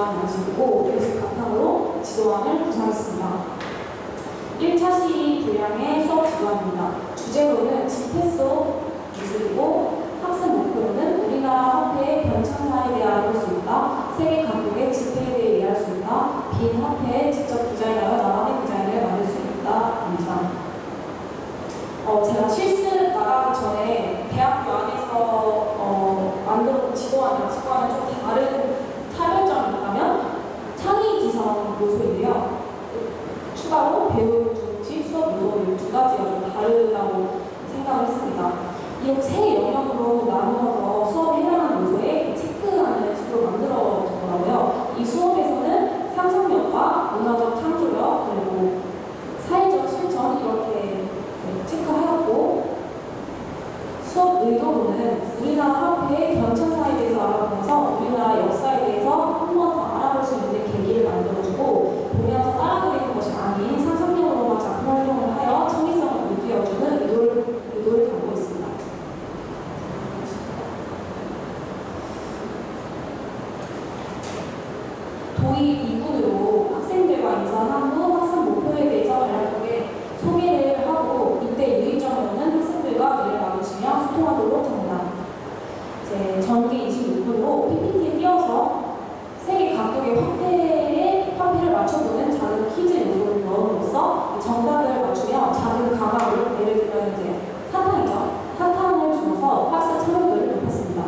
지도안 양식이고 이것을 바탕으로 지도안을 구성했습니다. 1차 시 분량의 수업 지도안입니다. 주제로는 지폐 속 기술이고 학습 목표로는 우리나라 화폐의 변천사에 대해 알아볼 수 있다. 세계 각국의 지폐에 대해 이해할 수 있다. 빈 화폐에 직접 디자인하여 나만의 디자인을 만들 수 있다. 입니다. 제가 실습 나가기 전에 대학교 안에서 만들어본 지도안이랑 지도안은 좀 다른 차별점이 있다면 창의지성 요소인데요. 추가로 배움 중지 수업 요소 두 가지가 좀 다르다고 생각을 했습니다. 이렇게 세 영역으로 나누어서 수업에 해당하는 요소에 체크하는 식으로 만들어졌더라고요. 이 수업에서는 상상력과 문화적 창조력 그리고 사회적 실천 이렇게 체크하였고 수업 의도로는 우리나라 화폐의 변천사에 대해서 알아보면서 우리나라 역사에 대해서 한 번 더 알아볼 수 있는 계기를 만들어주고 보면서 따라그리는 것이 아닌 상상력으로만 작품 활동을 하여 창의성을 유지해주는 의도를 담고 있습니다. 도입 2부로 학생들과 인사한 후 학습 목표에 대해서 간략하게 소개를 하고 이때 유의점으로는 학생들과 뇌를 나누시며 소통하도록 합니다. 전기 26분으로 PPT에 띄워서 세계 각국의 화폐를 맞춰보는 작은 퀴즈 요소를 넣음으로써 정답을 맞추며 작은 가마를 예를 들면 이제 사탕이죠. 사탕을 주면서 학습 참여도를 높였습니다.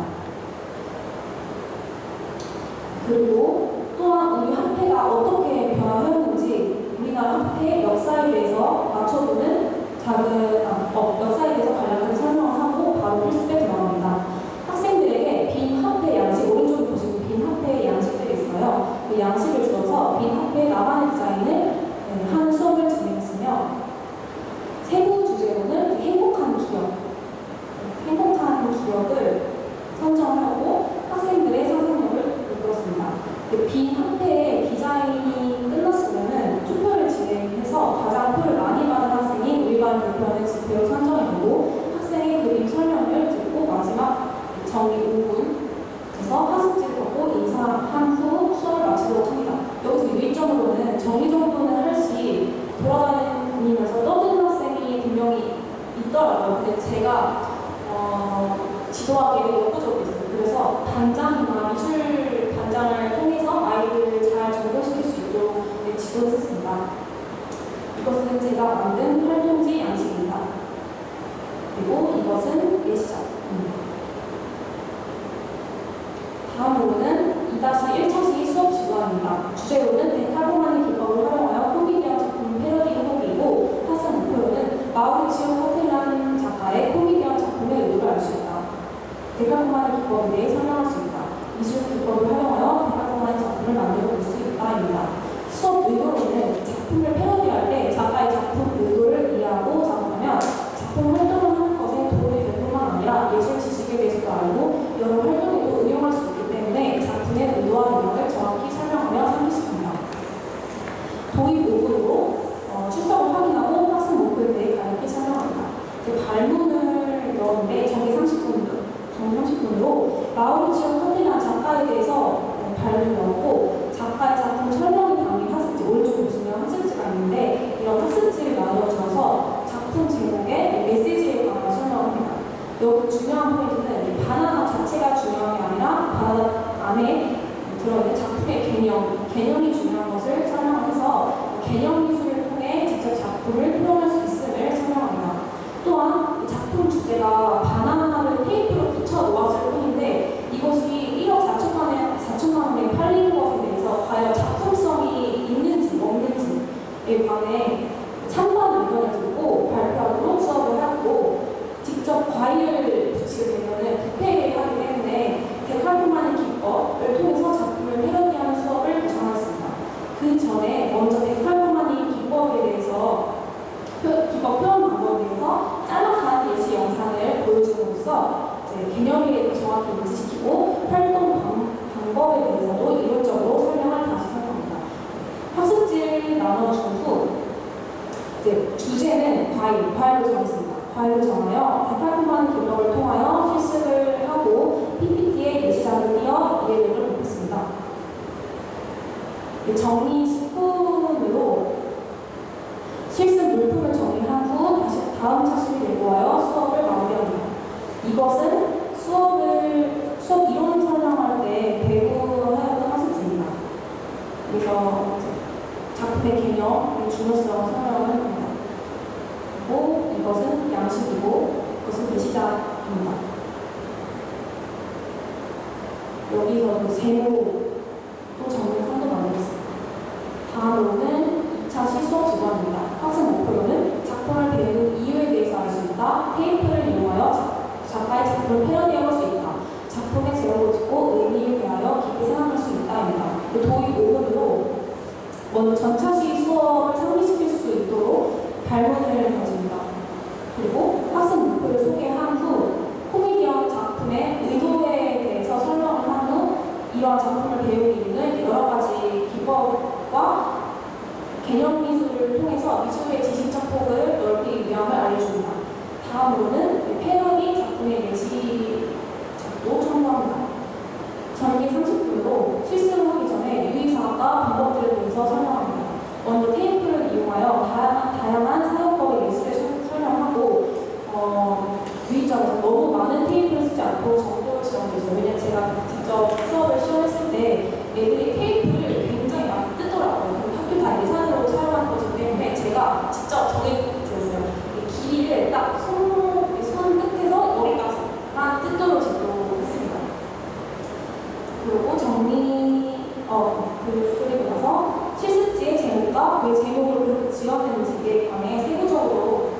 그리고 또한 우리 화폐가 어떻게 변화하였는지 우리나라 화폐의 역사에 대해서 맞춰보는 역사에 대해서 간략하게 설명을 하고 바로 필습에 들어갑니다. 학생들에게 빈 화폐 양식, 오른쪽에 보시면 빈 화폐 양식들이 있어요. 그 양식을 주어서 빈 화폐 나만의 디자인을 하는 수업을 진행했으며 세부 주제로는 행복한 기억을 선정하고 학생들의 상상력을 이끌었습니다. 빈 화폐의 디자인이 끝났으면 투표를 진행해서 가장 표를 많이 받은 학생이 우리 반 대표는 지표로 선정이 되고 학생의 그림 설명을 듣고 마지막 정리 5분에서 학습지를 보고 인사한 후 수업을 마치도록 합니다. 여기서 유의점으로는 정리 정돈을 할 시 돌아다니면서 떠드는 학생이 분명히 있더라고요. 근데 제가 지도하기에 너무 부족했어요. 그래서 반장이나 미술 반장을 통해서 아이들을 잘 적응시킬 수 있도록 지도했습니다. 이것은 제가 만든 활동지 양식입니다. 그리고 이것은 예시작입니다. 다음으로는 2-1차시 수업 지도안입니다. 주제로는 데칼코마니 기법을 활용하여 코미디언 작품 패러디 해보기이고 학습 목표로는 마우리치오 카텔란 작가의 코미디언 작품의 의도를 알 수 있다. 데칼코마니 기법에 대해 설명할 수 있다. 미술 기법을 활용하여 데칼코마니 작품을 만들어 볼 수 있다입니다. 수업 의도로는 작품을 패러디할 때 작가의 작품 의도를 이해하고 작업하면 작품 활동을 하는 것에 도움이 될 뿐만 아니라 예술 지식에 대해서도 알고 여러 활동에도 응용할 수 있기 때문에 작품의 의도와 능력을 정확히 설명하며 상기시킵니다. 도입 5분으로 출석을 확인하고 학습 목표에 대해 간략히 설명합니다. 발문을 넣었는데 정기 30분으로 마우리치오 카텔란 작가에 대해서 발문을 넣었고 작가의 작품 설명이 담긴 학습지, 오른쪽에 보시면 학습지가 있는데 이런 학습지를 나누어줘서 작품 제목에 메시지에 관한 설명을 합니다. 여기 중요한 포인트는 바나나 자체가 중요한 게 아니라 바나나 안에 들어있는 작품의 개념이 중요한 것을 설명해서 개념 기술을 통해 직접 작품을 표현할 수 있음을 설명합니다. 또한 이 작품 주제가 바나나를 테이프로 붙여 놓았을 뿐인데 이것이 1억 4천만 원에 팔린 것에 대해서 과연 작품성이 있는지 없는지에 관해 찬반 의견을 듣고 발표하도록 수업을 하고 직접 과일을 붙이게 되면 부패를 하기 때문에 데칼코마니 기법을 통해서 작품을 패러디하는 수업을 구성했습니다. 그 전에 먼저 데칼코마니 기법에 대해서 기법 표현 방법에 대해서 짤막한 예시 영상을 보여줌으로써 개념에 대해서 정확히 인지시키고 활동 방법에 대해서도 이론적으로 설명을 다시 설명합니다. 학습지를 나눠준 후 주제는 과일로 정했습니다. 과일로 정하여 데칼코마니 기법을 통하여 실습을 하고 PPT에 예시작을 띄어 이해력을 높였습니다. 정리 10분으로 실습 물품을 정리한 후 다시 다음 차식을 내고 와요 수업을 마무리합니다. 이것은 수업 이론 설명할 때 배우하였던 학습지입니다. 그래서 작품의 개념, 중요성 설명을 합니다. 그리고 이것은 양식이고 이것은 배시작입니다. 여기서도 제목도 정리 한도 만들었습니다. 다음으로는 2차 실수업 지도입니다. 학생 목표로는 작품을 배운 이유에 대해서 알 수 있다. 테이프를 이용하여 작가의 작품을 패러디해볼 수 있다. 작품의 제목을 듣고 의미에 대하여 깊이 생각할 수 있다입니다. 도입 5분으로 먼저 전차시 수업을 상기시킬 수 있도록 발문을 가집니다. 그리고 학생 목표를 소개한 후 코미디언 작품의 의도에 대해서 설명을 한 후 이러한 작품을 배우기 이유는 여러 가지 기법과 개념 미술을 통해서 미술의 지식적 폭을 넓히기 위함을 알려줍니다. 다음으로는 패러디 작품의 예시작도 첨부합니다. 전기 30분으로 실습을 하기 전에 유의사항과 방법들에 대해서 설명합니다. 먼저 테이프를 이용하여 다양한 사용법의 예시를 설명하고 유의점에서 너무 많은 테이프를 쓰지 않고 정도를 지정되어 있어요. 왜냐면 제가 직접 수업을 시험했을 때 애들이 테이프를 굉장히 많이 뜯더라고요. 학교 다 예산으로 사용하는 거기 때문에 제가 직접 정해드렸어요. 길이를 딱 손 끝에서 여기까지만 뜯도록 했습니다. 그리고 그리고 나서 실습지의 제목과 왜 제목을 그렇게 지어냈는지에 관해 세부적으로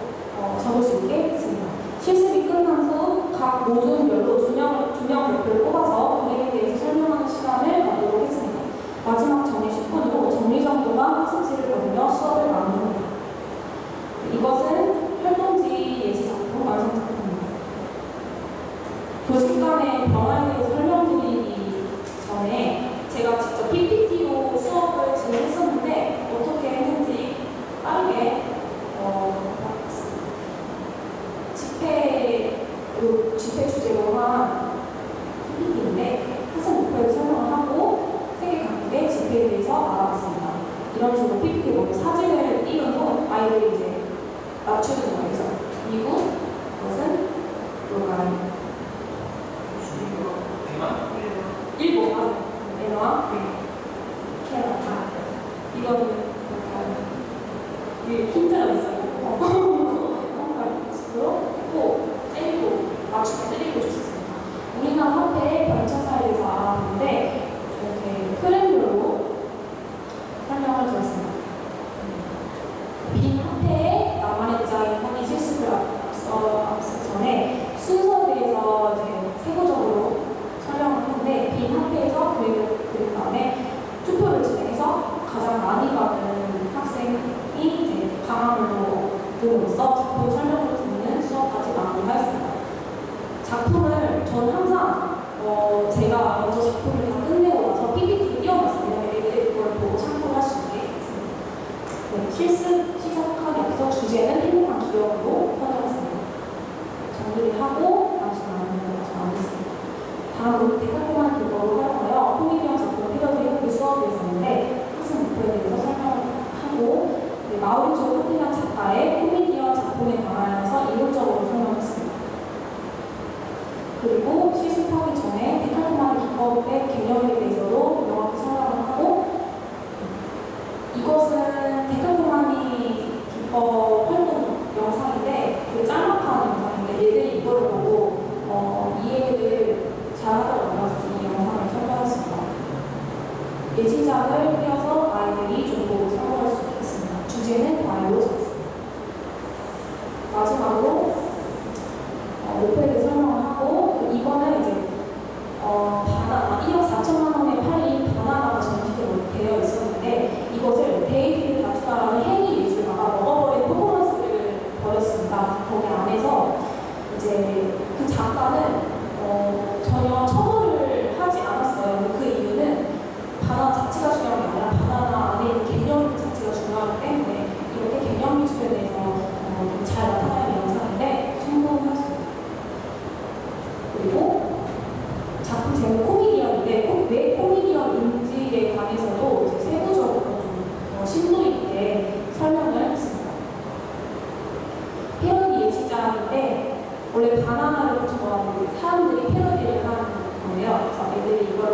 적을 수 있게 했습니다. 실습이 끝난 후 각 모듈별로 두 명 대표를 뽑아서 그림에 대해서 설명하는 시간을 갖도록 했습니다. 마지막 정리 10분으로 정리정돈과 학습지를 거두며 수업을 마무리합니다. 이것은 활동지 예시 작품 완성 작품입니다. 교직 간의 변화에 대해서 설명드리기 전에 제가 직접 PPT로 수업을 진행했었는데 어떻게 했는지 빠르게 집회 주제로 한 PPT인데 학생 목표를 설명을 하고 세계 각국의 집회에 대해서 알아봤습니다. 이런 식으로 PPT 먼저 사진을 띄운 후 아이들이 이제 맞추는 거예요. 미국, 그것은 뭘까요? 대만? 일본, 대만, 캐나다. 이거는 약간 위에 힌트가 있어요. 또 때리고 맞추고 때리고 줬습니다. 우리나라 화폐의 변천사에 대해서 알아봤는데 이렇게 흐름별로 설명을 드렸습니다. 빈 화폐의 나만의 디자인 하기 실습을 앞서 전에 순서에 대해서 이제 세부적으로 설명을 했는데 빈 화폐에서 그림을 그린 다음에 투표를 진행해서 가장 많이 받은 학생이 이제 강화문으로 들어오서 작품 설명을 듣는 수업까지 마무리하였습니다. 작품을 전 항상 제가 먼저 작품을 다 끝내고 나서 PPT를 띄워놨습니다. 애들이 그걸 보고 참고를 할 수 있게 했습니다. 네, 실습 시작하기 앞서 주제는 행복한 기억으로 선정했습니다. 정리를 하고 다시 나누겠습니다. 다음으로 데카코만 기법을 활용하여 코미디언 작품 패러디 해보기 수업이 있었는데 학생 목표에 대해서 설명하고 마우리조 카티나 작가의 코미디언 작품에 관하여서 이론적으로 설명했습니다. 그리고 실습하기 전에 데카코만 기법의 개념에 대해서도 명확히 설명을 하고 이것은 데카코마니 기법 활동 영상인데 그 짤막한 영상인데 얘들이 이거를 보고 이해를 잘하더라고요. 이 영상을 첨부했습니다. 예시작을 띄어서 아이들이 좀 더 참고할 수 있겠습니다. 주제는 과일로 잡았습니다. 마지막으로 목표에 대해 설명을 하고 이거는 이제 바나나 1억 4천만 원에 팔린 바나나가 전시되어 있었는데 이것을 데이비드 다투다라는 행위 예술가가 먹어버린 퍼포먼스를 벌였습니다. 거기 안에서 이제 그 작가는 전혀 처벌을 하지 않았어요. 그 이유는 바나나 자체가 중요한 게 아니라 바나나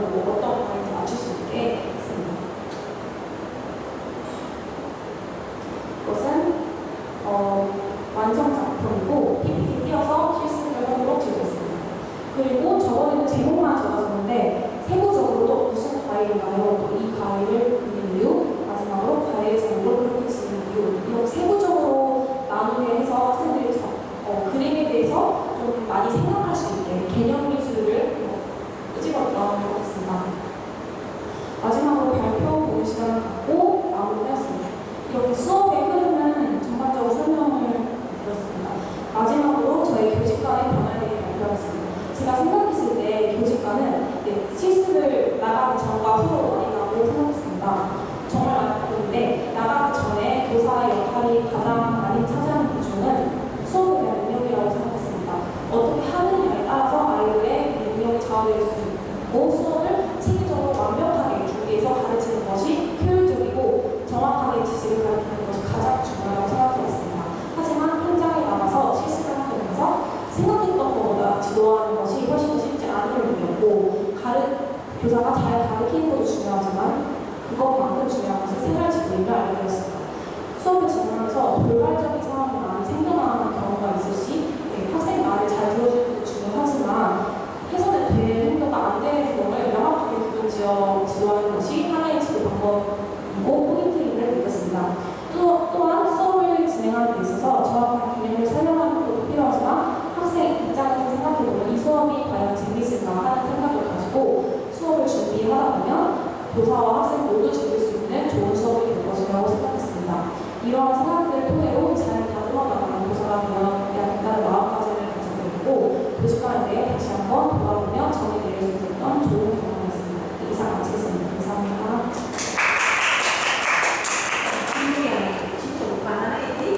뭐 어떤 과인지 맞출 수 있게 했습니다. 이것은 완성 작품이고 PPT 띄어서 실습을 하도록 제도했습니다. 그리고 저번에는 제목만 적었었는데 세부적으로 무슨 과일인가요? 또 이 과일을 그린 이유, 마지막으로 과일 제목을 그렇게 지은 이유, 이렇게 세부적으로 나누게 해서 학생들이 그림에 대해서 좀 많이 생각할 수 있게 개념 미술을 끄집어냈던 것 같습니다. 마지막으로 발표 보는 시간을 갖고 마무리하였습니다. 이렇게 수업의 흐름은 전반적으로 설명을 드렸습니다. 마지막으로 저희 교직관의 변화에 대해 발표하겠습니다. 제가 생각했을 때 교직관은 실습을 나가기 전과 후로 많이 나고 생각했습니다. 정말 많이 바뀌었는데 나가기 전에 교사의 역할이 가장 많이 차지하는 비중은 수업에 대한 능력이라고 생각했습니다. 어떻게 하느냐에 따라서 아이들의 능력이 좌우될 수 있고 수업을 체계적으로 완벽하게 준비해서 가르치는 것이 효율적이고 정확하게 지식을 가르치는 것이 가장 중요하다고 생각되었습니다. 하지만 현장에 나가서 실습을 하게 되면서 생각했던 것보다 지도하는 것이 훨씬 더 쉽지 않은 걸 느꼈고 교사가 잘 가르치는 것도 중요하지만 그것만큼 중요한 것은 생활 지도임을 알게 되었습니다. 수업을 진행하면서 돌발적인 상황이 많이 생겨나는 경우가 있을 시 학생 말을 잘 들어주는 것도 중요하지만